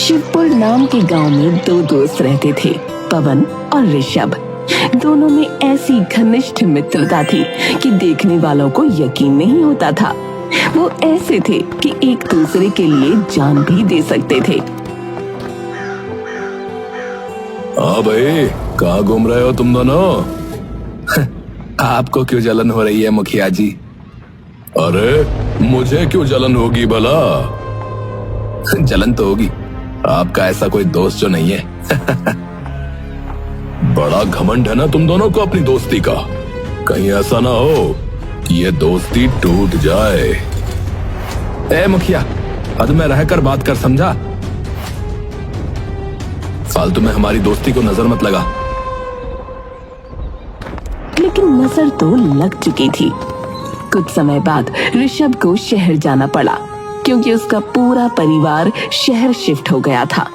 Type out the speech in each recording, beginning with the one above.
शिवपुर नाम के गांव में दो दोस्त रहते थे, पवन और ऋषभ। दोनों में ऐसी घनिष्ठ मित्रता थी कि देखने वालों को यकीन नहीं होता था। वो ऐसे थे कि एक दूसरे के लिए जान भी दे सकते थे। हाँ भाई, कहाँ घूम रहे हो तुम दोनों? आपको क्यों जलन हो रही है मुखिया जी? अरे मुझे क्यों जलन होगी भला? जलन तो होगी, आपका ऐसा कोई दोस्त जो नहीं है। बड़ा घमंड है ना तुम दोनों को अपनी दोस्ती का। कहीं ऐसा ना हो कि ये दोस्ती टूट जाए। ए मुखिया, हद में रहकर बात कर, समझा? फालतू में हमारी दोस्ती को नजर मत लगा। लेकिन नजर तो लग चुकी थी। कुछ समय बाद ऋषभ को शहर जाना पड़ा क्योंकि उसका पूरा परिवार शहर शिफ्ट हो गया था।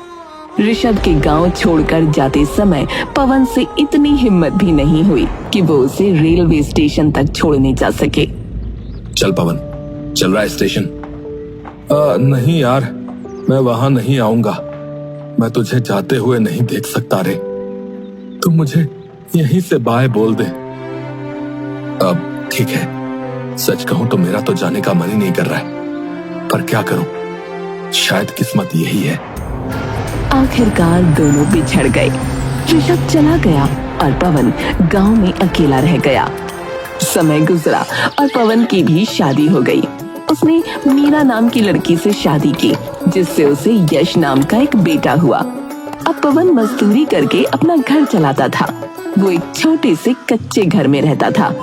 ऋषभ के गांव छोड़कर जाते समय पवन से इतनी हिम्मत भी नहीं हुई कि वो उसे रेलवे स्टेशन तक छोड़ने जा सके। चल पवन, चल रहा है स्टेशन? नहीं यार, मैं वहां नहीं आऊंगा। मैं तुझे जाते हुए नहीं देख सकता रे। तुम मुझे यहीं से बाय बोल दे। अब ठीक है, सच कहूं तो मेरा तो जाने का मन ही नहीं कर रहा है, पर क्या करूं, शायद किस्मत यही है। आखिरकार दोनों बिछड़ गए। ऋषभ चला गया और पवन गांव में अकेला रह गया। समय गुजरा और पवन की भी शादी हो गई। उसने मीरा नाम की लड़की से शादी की, जिससे उसे यश नाम का एक बेटा हुआ। अब पवन मजदूरी करके अपना घर चलाता था। वो एक छोटे से कच्चे घर में रहता था।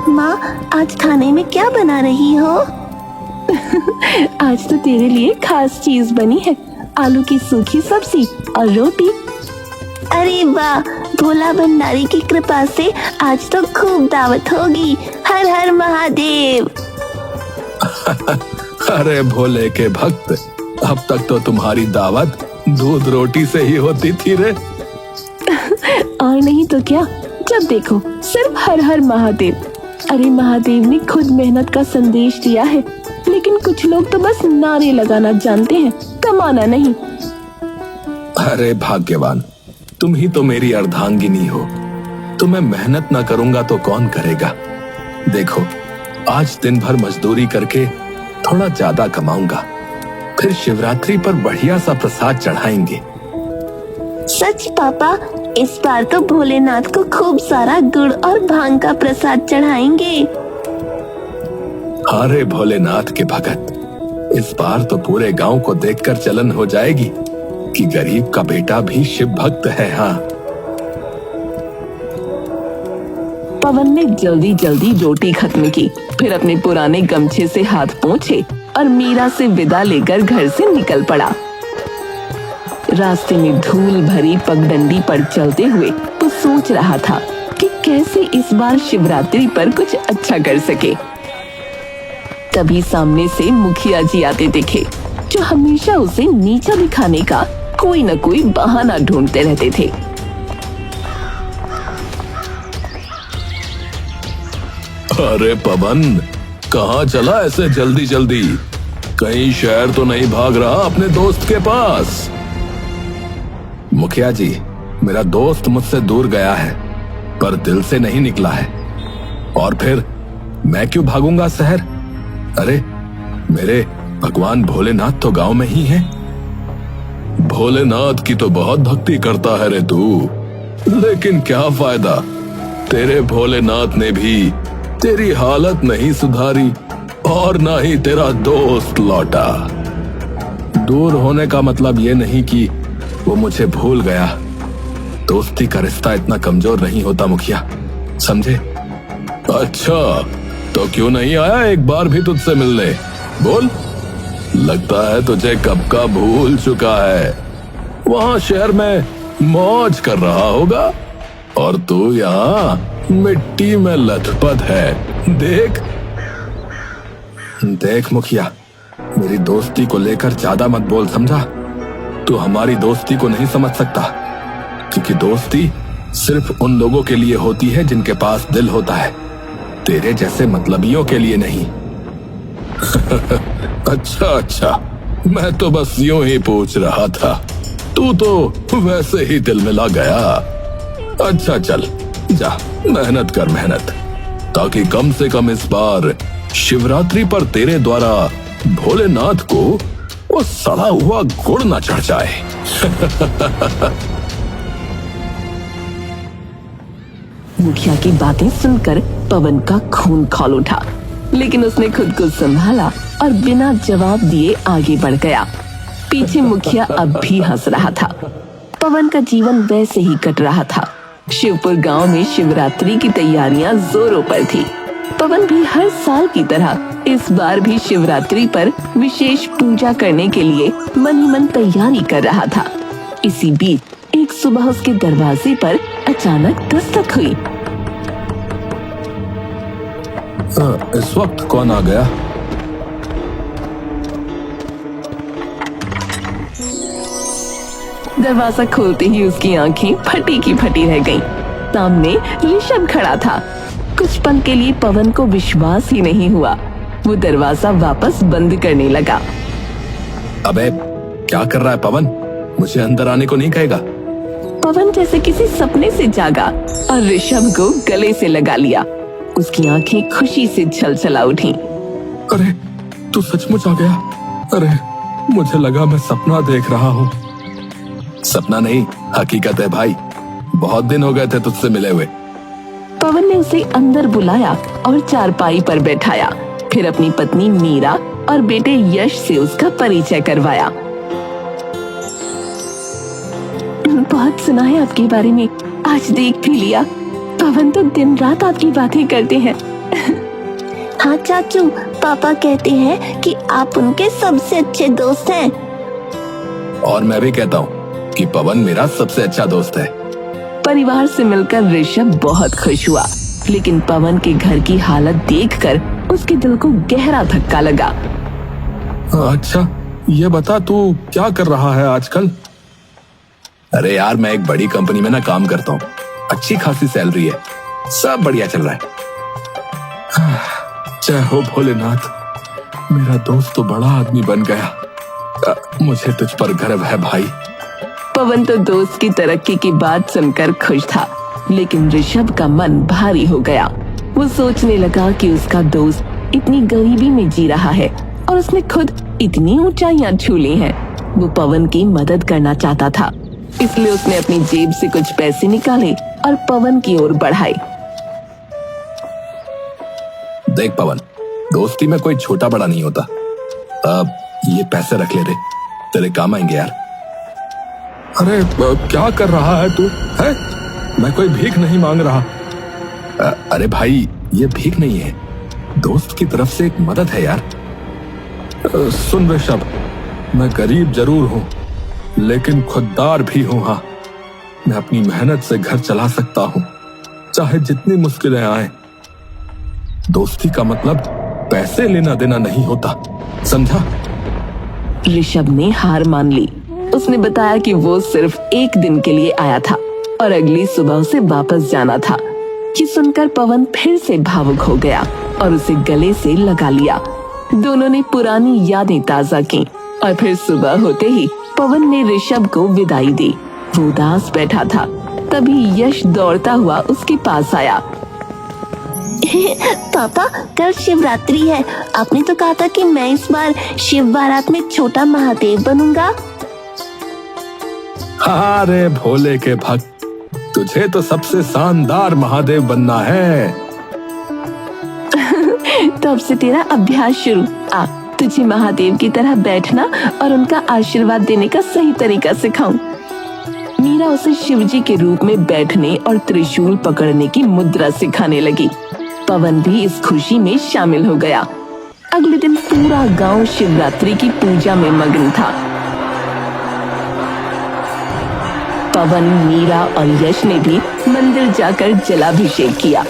माँ, आज खाने में क्या बना रही हो? आज तो तेरे लिए खास चीज बनी है, आलू की सूखी सब्जी और रोटी। अरे वाह, भोला भंडारी की कृपा से आज तो खूब दावत होगी। हर हर महादेव। अरे भोले के भक्त, अब तक तो तुम्हारी दावत दूध रोटी से ही होती थी रे। और नहीं तो क्या, जब देखो सिर्फ हर हर महादेव। अरे महादेव ने खुद मेहनत का संदेश दिया है, लेकिन कुछ लोग तो बस नारे लगाना जानते हैं, कमाना नहीं। अरे भाग्यवान, तुम ही तो मेरी अर्धांगिनी हो। तो मैं मेहनत ना करूंगा तो कौन करेगा? देखो, आज दिन भर मजदूरी करके थोड़ा ज्यादा कमाऊंगा, फिर शिवरात्रि पर बढ़िया सा प्रसाद चढ़ाएंगे। सच पापा, इस बार तो भोलेनाथ को खूब सारा गुड़ और भांग का प्रसाद चढ़ाएंगे। अरे भोलेनाथ के भगत, इस बार तो पूरे गांव को देखकर जलन हो जाएगी कि गरीब का बेटा भी शिव भक्त है। हाँ, पवन ने जल्दी जल्दी रोटी खत्म की, फिर अपने पुराने गमछे से हाथ पोंछे और मीरा से विदा लेकर घर से निकल पड़ा। रास्ते में धूल भरी पगडंडी पर चलते हुए वो सोच रहा था कि कैसे इस बार शिवरात्रि पर कुछ अच्छा कर सके। तभी सामने से मुखिया जी आते दिखे, जो हमेशा उसे नीचा दिखाने का कोई न कोई बहाना ढूंढते रहते थे। अरे पवन, कहाँ चला ऐसे जल्दी जल्दी? कहीं शहर तो नहीं भाग रहा अपने दोस्त के पास? मुखिया जी, मेरा दोस्त मुझसे दूर गया है, पर दिल से नहीं निकला है। और फिर मैं क्यों भागूंगा शहर? अरे मेरे भगवान भोलेनाथ तो गांव में ही हैं। भोलेनाथ की तो बहुत भक्ति करता है रे तू, लेकिन क्या फायदा, तेरे भोलेनाथ ने भी तेरी हालत नहीं सुधारी और ना ही तेरा दोस्त लौटा। दूर होने का मतलब ये नहीं कि वो मुझे भूल गया। दोस्ती का रिश्ता इतना कमजोर नहीं होता मुखिया, समझे? अच्छा, तो क्यों नहीं आया एक बार भी तुझसे मिलने? बोल, लगता है तुझे कब का भूल चुका है। वहां शहर में मौज कर रहा होगा और तू यहाँ मिट्टी में लथपथ है। देख देख मुखिया, मेरी दोस्ती को लेकर ज्यादा मत बोल, समझा? तू हमारी दोस्ती को नहीं समझ सकता, क्योंकि दोस्ती सिर्फ उन लोगों के लिए होती है जिनके पास दिल होता है, तेरे जैसे मतलबियों के लिए नहीं। अच्छा अच्छा, मैं तो बस यूं ही पूछ रहा था, तू तो वैसे ही दिल में ला गया। अच्छा चल जा, मेहनत कर मेहनत, ताकि कम से कम इस बार शिवरात्रि पर तेरे द्वारा भोलेनाथ को वो सड़ा हुआ गुड़ न चढ़ जाए। मुखिया की बातें सुनकर पवन का खून खौल उठा, लेकिन उसने खुद को संभाला और बिना जवाब दिए आगे बढ़ गया। पीछे मुखिया अब भी हंस रहा था। पवन का जीवन वैसे ही कट रहा था। शिवपुर गांव में शिवरात्रि की तैयारियां जोरों पर थी। पवन भी हर साल की तरह इस बार भी शिवरात्रि पर विशेष पूजा करने के लिए मन ही मन तैयारी कर रहा था। इसी बीच एक सुबह उसके दरवाजे पर अचानक दस्तक हुई। इस वक्त कौन आ गया? दरवाजा खोलते ही उसकी आंखें फटी की फटी रह गईं। सामने ऋषभ खड़ा था। कुछ पल के लिए पवन को विश्वास ही नहीं हुआ। वो दरवाजा वापस बंद करने लगा। अबे क्या कर रहा है पवन? मुझे अंदर आने को नहीं कहेगा? पवन जैसे किसी सपने से जागा और ऋषभ को गले से लगा लिया। उसकी आंखें खुशी से छलछला उठी। अरे तू सचमुच आ गया? अरे मुझे लगा मैं सपना देख रहा हूँ। सपना नहीं, हकीकत है भाई। बहुत दिन हो गए थे तुझसे मिले हुए। पवन ने उसे अंदर बुलाया और चारपाई पर बैठाया। फिर अपनी पत्नी मीरा और बेटे यश से उसका परिचय करवाया। बहुत सुना है आपके बारे में, आज देख भी लिया। पवन तो दिन रात आपकी बातें करते हैं। हाँ चाचू, पापा कहते हैं कि आप उनके सबसे अच्छे दोस्त हैं। और मैं भी कहता हूँ कि पवन मेरा सबसे अच्छा दोस्त है। परिवार से मिलकर ऋषभ बहुत खुश हुआ, लेकिन पवन के घर की हालत देखकर उसके दिल को गहरा धक्का लगा। अच्छा ये बता, तू क्या कर रहा है आजकल? अरे यार, मैं एक बड़ी कंपनी में ना काम करता हूँ। अच्छी खासी सैलरी है, सब बढ़िया चल रहा है। जय हो भोलेनाथ, मेरा दोस्त तो बड़ा आदमी बन गया। मुझे तुझ पर गर्व है भाई। पवन तो दोस्त की तरक्की की बात सुनकर खुश था, लेकिन ऋषभ का मन भारी हो गया। वो सोचने लगा कि उसका दोस्त इतनी गरीबी में जी रहा है और उसने खुद इतनी ऊंचाइयां छू ली हैं। वो पवन की मदद करना चाहता था, इसलिए उसने अपनी जेब से कुछ पैसे निकाले और पवन की ओर बढ़ाए। देख पवन, दोस्ती में कोई छोटा बड़ा नहीं होता। अब ये पैसे रख ले रे, तेरे काम आएंगे यार। अरे क्या कर रहा है तू? है? मैं कोई भीख नहीं मांग रहा। अरे भाई, ये भीख नहीं है, दोस्त की तरफ से एक मदद है यार। सुन ऋषभ, मैं गरीब जरूर हूँ, लेकिन खुददार भी हूँ। हाँ, मैं अपनी मेहनत से घर चला सकता हूँ, चाहे जितनी मुश्किलें आए। दोस्ती का मतलब पैसे लेना देना नहीं होता, समझा? ऋषभ ने हार मान ली। उसने बताया कि वो सिर्फ एक दिन के लिए आया था और अगली सुबह उसे वापस जाना था। ये सुनकर पवन फिर से भावुक हो गया और उसे गले से लगा लिया। दोनों ने पुरानी यादें ताजा की और फिर सुबह होते ही पवन ने ऋषभ को विदाई दी। वो उदास बैठा था, तभी यश दौड़ता हुआ उसके पास आया। पापा, कल शिवरात्रि है। आपने तो कहा था कि मैं इस बार शिव बारात में छोटा महादेव बनूंगा। अरे भोले के भक्त, तुझे तो सबसे शानदार महादेव बनना है। तो अब से तेरा अभ्यास शुरू। आ, तुझे महादेव की तरह बैठना और उनका आशीर्वाद देने का सही तरीका सिखाऊं। मीरा उसे शिवजी के रूप में बैठने और त्रिशूल पकड़ने की मुद्रा सिखाने लगी। पवन भी इस खुशी में शामिल हो गया। अगले दिन पूरा गांव शिवरात्रि की पूजा में मग्न था। पवन, मीरा और यश ने भी मंदिर जाकर जलाभिषेक किया।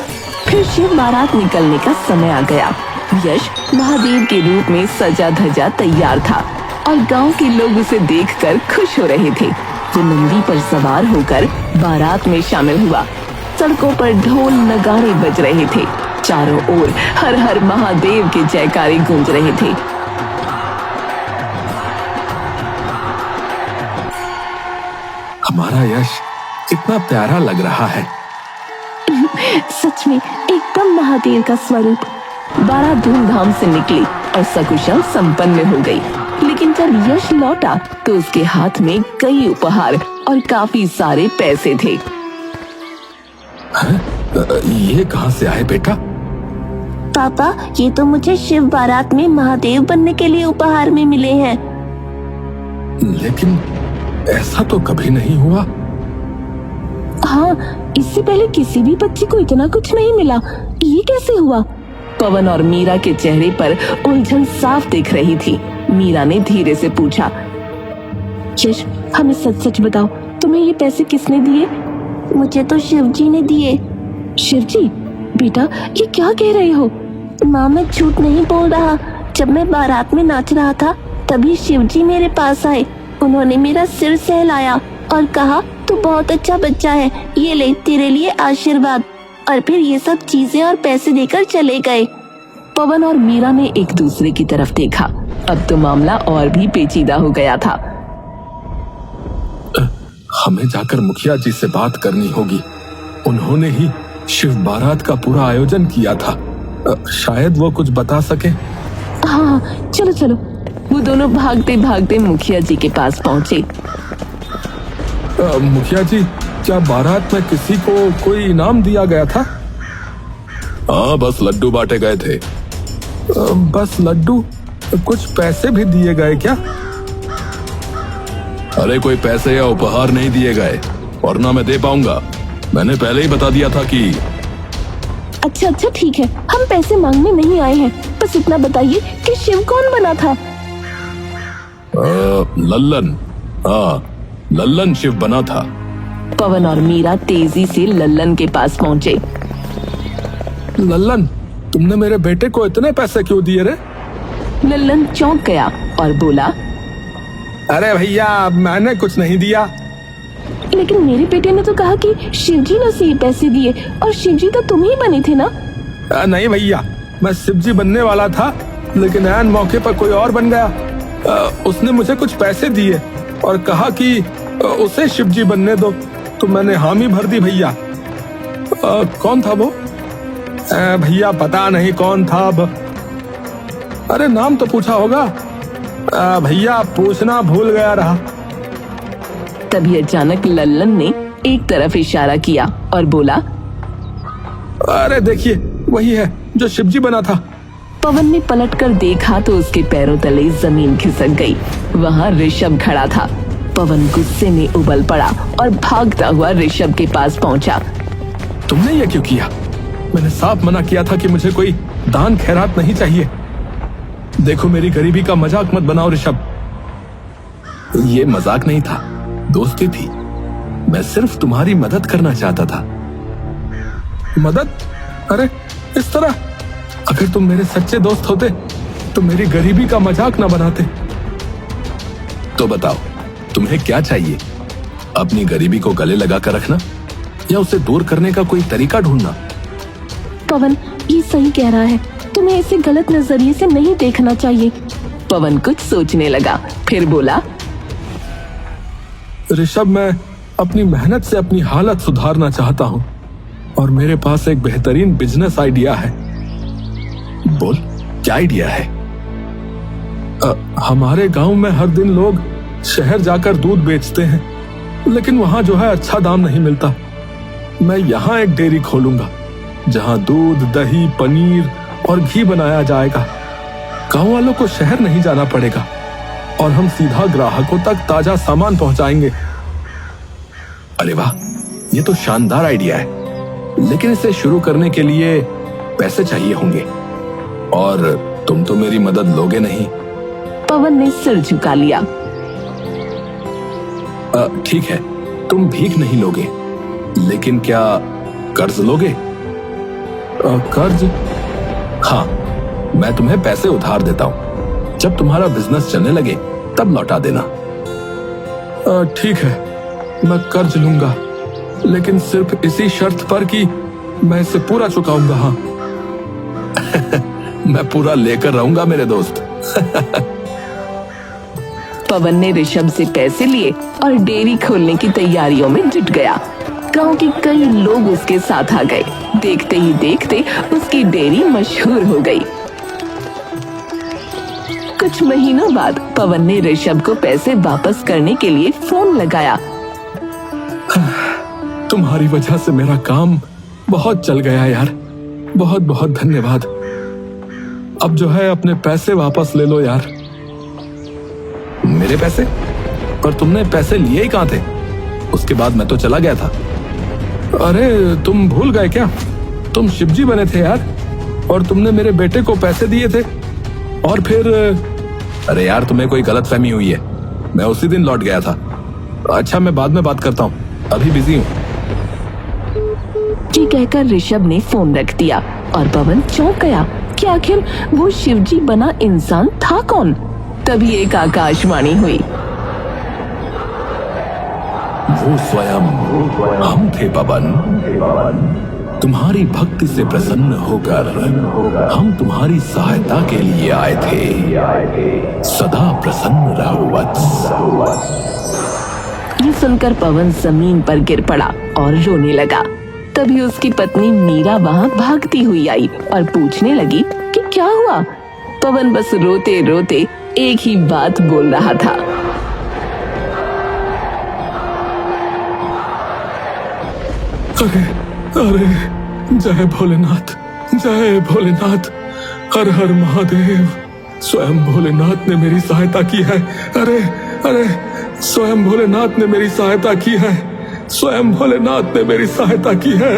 फिर शिव बारात निकलने का समय आ गया। यश महादेव के रूप में सजा धजा तैयार था और गांव के लोग उसे देखकर खुश हो रहे थे। वो नंदी पर सवार होकर बारात में शामिल हुआ। सड़कों पर ढोल नगाड़े बज रहे थे। चारों ओर हर हर महादेव के जयकारे गूंज रहे थे। हमारा यश इतना प्यारा लग रहा है। सच में एकदम महादेव का स्वरूप। बारात धूमधाम से निकली और सकुशल संपन्न हो गई। लेकिन जब यश लौटा तो उसके हाथ में कई उपहार और काफी सारे पैसे थे। ये कहाँ से आए बेटा? पापा, ये तो मुझे शिव बारात में महादेव बनने के लिए उपहार में मिले हैं। लेकिन ऐसा तो कभी नहीं हुआ। हाँ, इससे पहले किसी भी बच्चे को इतना कुछ नहीं मिला। ये कैसे हुआ? पवन और मीरा के चेहरे पर उलझन साफ दिख रही थी। मीरा ने धीरे से पूछा, यश, हमें सच सच बताओ, तुम्हें ये पैसे किसने दिए? मुझे तो शिवजी ने दिए। शिवजी? बेटा, ये क्या कह रहे हो? माँ, मैं झूठ नहीं बोल रहा। जब मैं बारात में नाच रहा था तभी शिवजी मेरे पास आए। उन्होंने मेरा सिर सहलाया और कहा, तू बहुत अच्छा बच्चा है, ये ले तेरे लिए आशीर्वाद। और फिर ये सब चीजें और पैसे देकर चले गए। पवन और मीरा ने एक दूसरे की तरफ देखा। अब तो मामला और भी पेचीदा हो गया था। हमें जाकर मुखिया जी से बात करनी होगी। उन्होंने ही शिव बारात का पूरा आयोजन किया था। शायद वो कुछ बता सके। हाँ, चलो चलो। वो दोनों भागते भागते मुखिया जी के पास पहुँचे। मुखिया जी, क्या बारात में किसी को कोई इनाम दिया गया था? हाँ, बस लड्डू बांटे गए थे। बस लड्डू? कुछ पैसे भी दिए गए क्या? अरे कोई पैसे या उपहार नहीं दिए गए, और ना मैं दे पाऊंगा। मैंने पहले ही बता दिया था कि। अच्छा अच्छा, ठीक है, हम पैसे मांगने नहीं आए हैं। बस इतना बताइए कि शिव कौन बना था? लल्लन। हाँ, लल्लन शिव बना था। पवन और मीरा तेजी से लल्लन के पास पहुंचे। लल्लन, तुमने मेरे बेटे को इतने पैसे क्यों दिए रे? लल्लन चौंक गया और बोला, अरे भैया, मैंने कुछ नहीं दिया। लेकिन मेरे बेटे ने तो कहा कि शिवजी ने उसे ये पैसे दिए, और शिवजी तो तुम ही बने थे ना? नहीं भैया, मैं शिवजी बनने वाला था, लेकिन ऐन मौके पर कोई और बन गया। उसने मुझे कुछ पैसे दिए और कहा कि उसे शिवजी बनने दो, तो मैंने हामी भर दी भैया। कौन था वो? भैया पता नहीं कौन था अब। अरे नाम तो पूछा होगा। भैया पूछना भूल गया रहा। तभी अचानक लल्लन ने एक तरफ इशारा किया और बोला, अरे देखिए, वही है जो शिवजी बना था। पवन ने पलटकर देखा तो उसके पैरों तले जमीन खिसक गई। वहाँ ऋषभ खड़ा था। पवन गुस्से में उबल पड़ा और भागता हुआ ऋषभ के पास पहुंचा। तुमने ये क्यों किया? मैंने साफ मना किया था कि मुझे कोई दान खैरात नहीं चाहिए। देखो, मेरी गरीबी का मजाक मत बनाओ ऋषभ। ये मजाक नहीं था, दोस्ती थी। मैं सिर्फ तुम्हारी मदद करना चाहता था। मदद? अरे इस तरह? अगर तुम मेरे सच्चे दोस्त होते तो मेरी गरीबी का मजाक ना बनाते। तो बताओ, तुम्हें क्या चाहिए? अपनी गरीबी को गले लगा कर रखना या उसे दूर करने का कोई तरीका ढूंढना? पवन ये सही कह रहा है, तुम्हें इसे गलत नजरिए से नहीं देखना चाहिए। पवन कुछ सोचने लगा, फिर बोला, ऋषभ, मैं अपनी मेहनत से अपनी हालत सुधारना चाहता हूँ और मेरे पास एक बेहतरीन बिजनेस आइडिया है। बोल, क्या आइडिया है? हमारे गांव में हर दिन लोग शहर जाकर दूध बेचते हैं, लेकिन वहां जो है अच्छा दाम नहीं मिलता। मैं यहाँ एक डेयरी खोलूंगा जहां दूध, दही, पनीर और घी बनाया जाएगा। गांव वालों को शहर नहीं जाना पड़ेगा और हम सीधा ग्राहकों तक ताजा सामान पहुंचाएंगे। अरे वाह, ये तो शानदार आइडिया है, लेकिन इसे शुरू करने के लिए पैसे चाहिए होंगे, और तुम तो मेरी मदद लोगे नहीं। पवन ने सिर झुका लिया। ठीक है, तुम भीख नहीं लोगे, लेकिन क्या कर्ज लोगे? कर्ज? हाँ, मैं तुम्हें पैसे उधार देता हूँ। जब तुम्हारा बिजनेस चलने लगे तब लौटा देना। ठीक है, मैं कर्ज लूंगा, लेकिन सिर्फ इसी शर्त पर कि मैं इसे पूरा चुकाऊंगा। हाँ, मैं पूरा लेकर रहूंगा मेरे दोस्त। पवन ने ऋषभ से पैसे लिए और डेयरी खोलने की तैयारियों में जुट गया। गांव के कई लोग उसके साथ आ गए। देखते ही देखते उसकी डेयरी मशहूर हो गई। कुछ महीनों बाद पवन ने ऋषभ को पैसे वापस करने के लिए फोन लगाया। तुम्हारी वजह से मेरा काम बहुत चल गया यार, बहुत बहुत धन्यवाद। अब जो है अपने पैसे वापस ले लो यार। मेरे पैसे? पर तुमने पैसे लिए ही कहाँ थे? उसके बाद मैं तो चला गया था। अरे तुम भूल गए क्या? तुम शिवजी बने थे यार, और तुमने मेरे बेटे को पैसे दिए थे। और फिर अरे यार तुम्हें कोई गलतफहमी हुई है, मैं उसी दिन लौट गया था। अच्छा मैं बाद में बात करता हूँ, अभी बिजी हूँ। जी कहकर ऋषभ ने फोन रख दिया और पवन चौंक गया कि आखिर वो शिवजी बना इंसान था कौन। तभी एक आकाशवाणी हुई। वो स्वयं हम थे पवन, तुम्हारी भक्ति से प्रसन्न होकर हम तुम्हारी सहायता के लिए आए थे। सदा प्रसन्न रहो वत्स। ये सुनकर पवन जमीन पर गिर पड़ा और रोने लगा। तभी उसकी पत्नी मीरा वहाँ भागती हुई आई और पूछने लगी कि क्या हुआ। पवन बस रोते रोते एक ही बात बोल रहा था। अरे अरे जय भोलेनाथ, जय भोलेनाथ, हर हर महादेव। स्वयं भोलेनाथ ने मेरी सहायता की है। अरे अरे स्वयं भोलेनाथ ने मेरी सहायता की है। स्वयं भोलेनाथ ने मेरी सहायता की है।